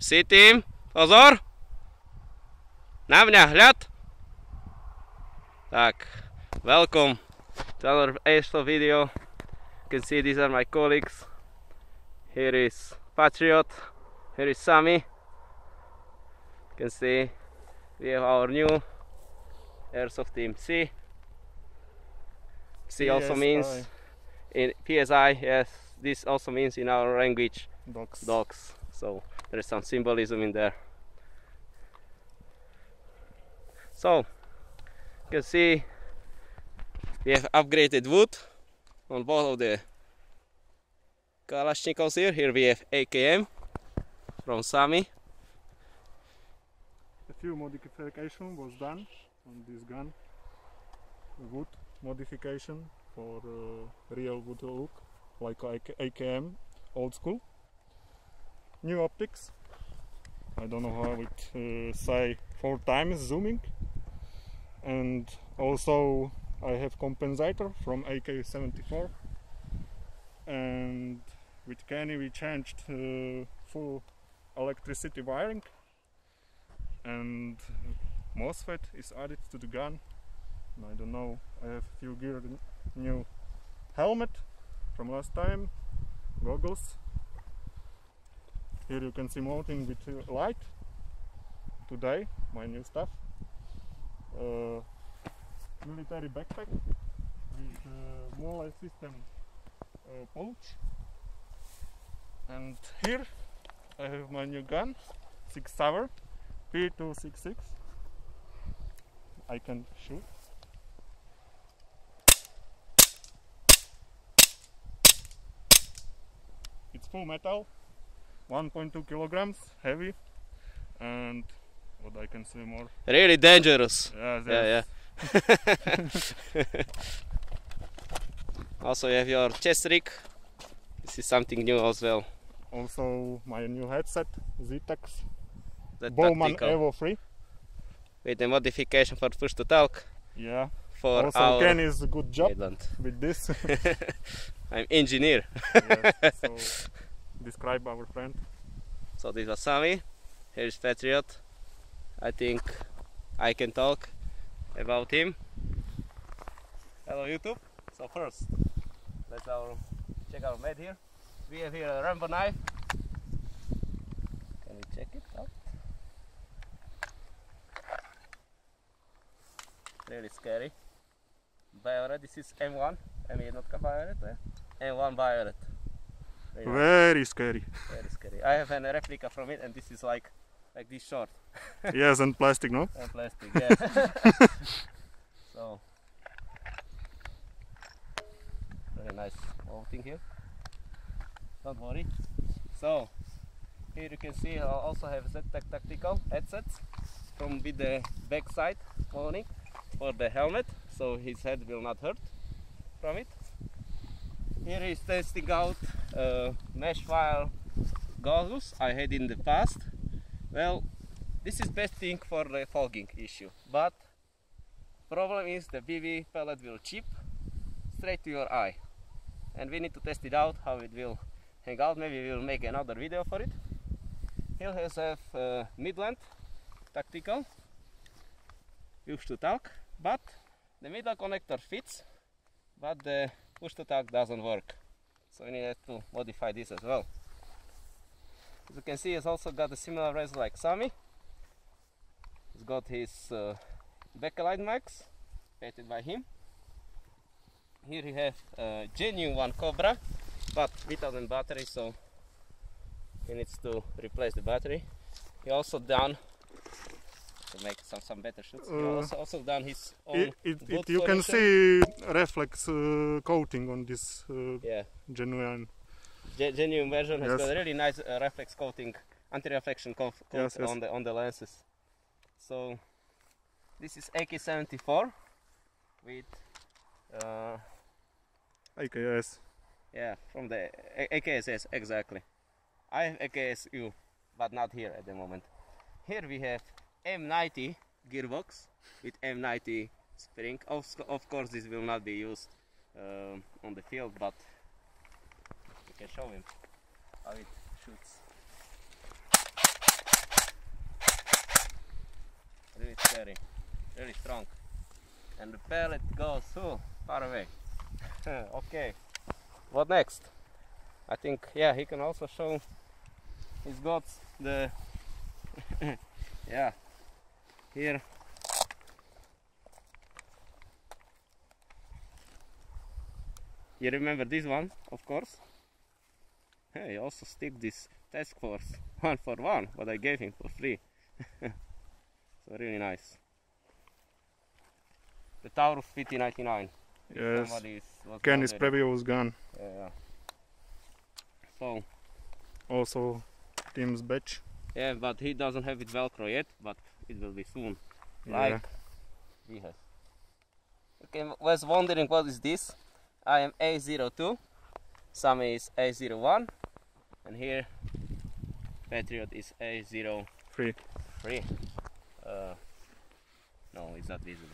Sitím, pozor! Na mňa, hľad! Tak, welcome to another airsoft video. You can see these are my colleagues. Here is Patriot, here is Sami. You can see we have our new airsoft team C. C also means in PSI, yes, this also means in our language dogs. So there is some symbolism in there. So you can see we have upgraded wood on both of the Kalashnikovs here. Here we have AKM from Sami. A few modification was done on this gun. Wood modification for real wood look, like AKM, old school. New optics. I don't know how it say 4 times zooming. And also I have compensator from AK-74. And with Kenny we changed full electricity wiring. And MOSFET is added to the gun. I don't know, I have a few gear, new helmet from last time, goggles. Here you can see mounting with light. Today, my new stuff. Military backpack with Mole system pouch. And here I have my new gun, 6 Sauer P266. I can shoot. It's full metal, 1.2 kilograms, heavy, and what I can say more. Really dangerous. Yes, yeah. Also you have your chest rig. This is something new as well. Also my new headset, Z-Tax The Bowman tactical, Evo 3. with the modification for push to talk. Yeah. For Also our Ken is a good job island. with this. I'm engineer. Yes, so describe our friend. So this was Sami. Here is Patriot. I think I can talk about him. Hello YouTube. So first, let's check our med here. We have here a Rambo knife. Can we check it out? Really scary. Violet. This is M1. M1 Violet. M1 Violet. Really nice. Very scary. Very scary. I have a replica from it, and this is like this short. Yes, and plastic, no? And plastic, yeah. So very nice whole thing here. Don't worry. So here you can see I also have Z-Tac tactical headsets with the back side mounting for the helmet, so his head will not hurt from it. Here he's testing out mesh wire goggles I had in the past. Well, this is best thing for the fogging issue, but problem is the BB pellet will chip straight to your eye, and we need to test it out how it will hang out. Maybe we will make another video for it. Here has a mid-length tactical push to talk, but the middle connector fits, but the push to talk doesn't work, so we need to modify this as well. As you can see, he's also got a similar razor like Sami. He's got his Bakelite mags painted by him. Here you have a genuine one Cobra, but without a battery, so he needs to replace the battery. He also done to make some better shots. He also done his own. You can see reflex coating on this yeah. genuine. Genuine version has Yes. got a really nice reflex coating, anti-reflection coat Yes. on the lenses. So this is AK-74 with AKS. yeah, from the AKSS, exactly. I have AKSU, but not here at the moment. Here we have M90 gearbox with M90 spring. Of course this will not be used on the field, but you can show him how it shoots. really strong. And the pellet goes so far away. Okay, what next? I think, yeah, he can also show he's got the yeah, here you remember this one, of course. Hey, he also stick this Task Force 141, what I gave him for free. So really nice. The Taurus PT99. Yes, Kenny's previous gun. Yeah. So Also Tim's badge. yeah, but he doesn't have it Velcro yet, but it will be soon. Yeah. Like he has. Okay, was wondering what is this? I am A02, Sami is A01, and here Patriot is A03. Free. No, it's not visible.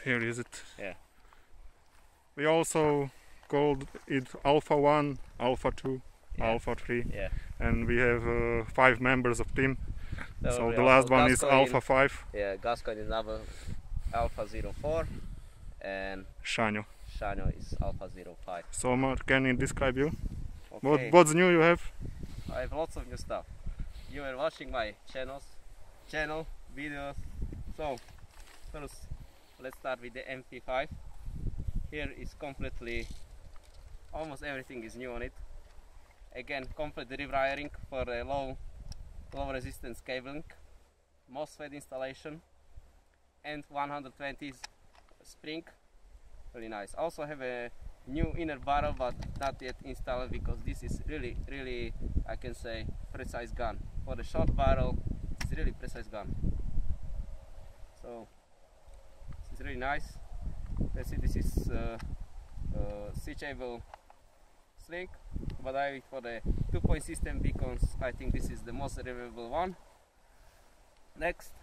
Here is it. Yeah. We also called it Alpha 1, Alpha 2, Yeah. Alpha 3, Yeah. and we have 5 members of team. So we the last also one is Gascoigne- Alpha 5, Yeah, Gascoigne is number Alpha 04, and Shanyo. Shanyo is Alpha 05. So Mark, can you describe you? Okay. What's new you have? I have lots of new stuff. You are watching my channel videos. So first, let's start with the MP5. Here is completely, almost everything is new on it. Again, complete rewiring for a low resistance cabling, MOSFET installation, and 120 spring. Really nice. Also have a new inner barrel, but not yet installed because this is really, I can say, precise gun. For the short barrel, it's really precise gun. So this is really nice. Let's see, this is switchable sling, but for the 2-point system beacons, I think this is the most reliable one. Next,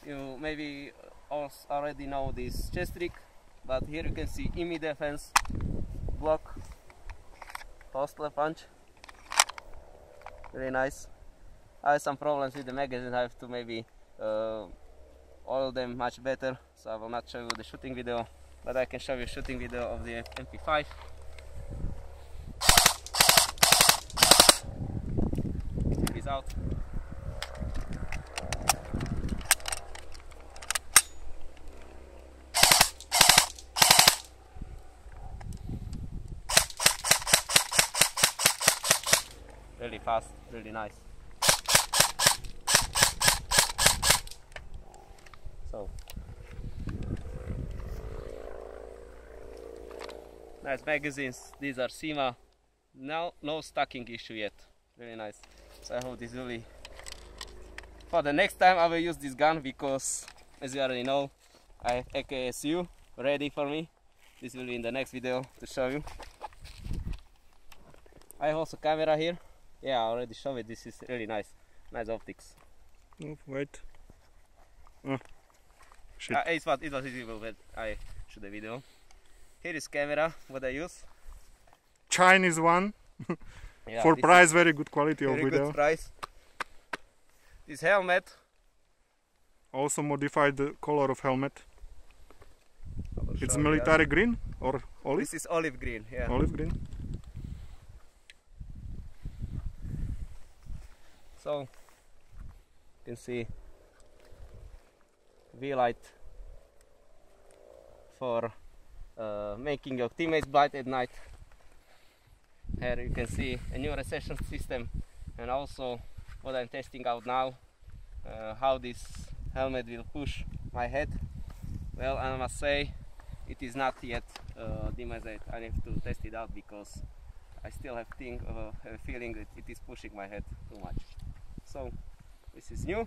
you maybe also already know this chest rig, but here you can see IMI defense block, hostler punch, really nice. I have some problems with the magazine. I have to maybe oil them much better, so I will not show you the shooting video, but I can show you a shooting video of the MP5. Peace out. Really fast, really nice. So nice magazines. These are Sima. No stacking issue yet. Really nice. So I hope this really. For the next time I will use this gun because, as you already know, I have AKSU ready for me. This will be in the next video to show you. I have also camera here. Yeah, I already showed it. This is really nice. Nice optics. Oh, wait. Oh. Shit. It was visible when I shoot the video. Here is camera, what I use. Chinese one. Yeah, For this price, very good quality is of very video. good price. This helmet. Also modified the color of helmet. I will It's show you military green or that. olive? This is olive green. Yeah. Olive green. So you can see V-light for making your teammates blind at night. Here you can see a new recession system, and also what I'm testing out now, how this helmet will push my head. Well, I must say it is not yet demonstrated. I need to test it out because I still have a feeling that it is pushing my head too much. So this is new.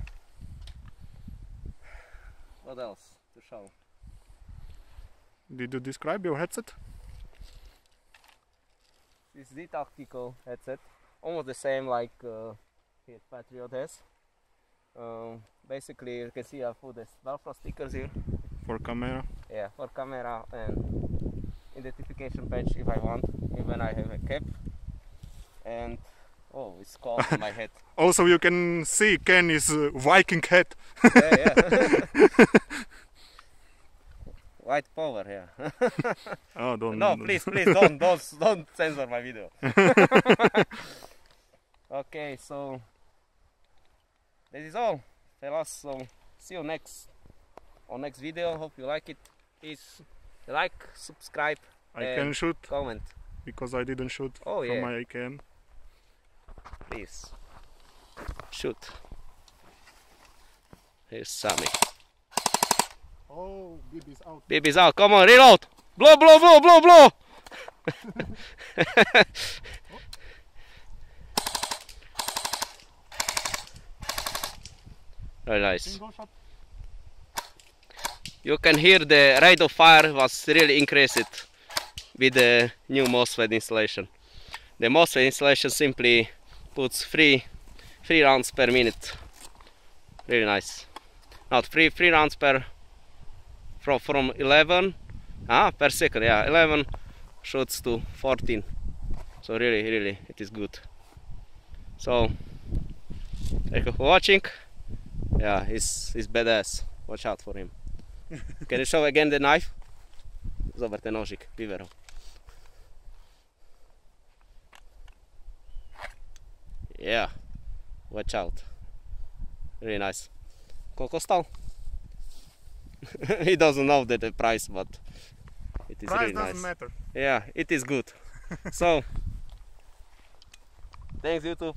What else to show? Did you describe your headset? This is the tactical headset, almost the same like here Patriot has. Basically, you can see I put the Velcro stickers here. For camera? Yeah, for camera and identification badge if I want, even I have a cap. And Oh, it's cold on my head. Also, you can see Ken is Viking hat. Yeah. White power, yeah. Oh, don't. No, please, don't censor my video. Okay, so this is all, fellas. So see you next video. Hope you like it. Please like, subscribe, I and can shoot comment. because I didn't shoot Oh, from yeah. my IKM. Please shoot. Here's Sammy. Oh, BB's out. Baby's out. Come on, reload. Blow, blow, blow, blow, blow. Very nice. Single shot. You can hear the rate of fire was really increased with the new MOSFET installation. The MOSFET installation simply puts three rounds per minute. Really nice. Not three rounds from 11 per second. Yeah, 11 shots to 14. So really it is good. So thank you for watching. Yeah, he's badass. Watch out for him. Can you show again the knife? Zobacz ten nożyk, Vivero. Yeah, watch out. Really nice. Koliko stal? He doesn't know the price, but it is Price really doesn't nice. matter. Yeah, it is good. So, thanks YouTube.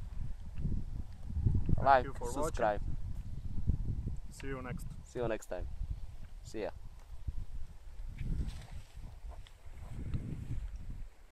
Like, you for subscribe. See you next. See you next time. See ya.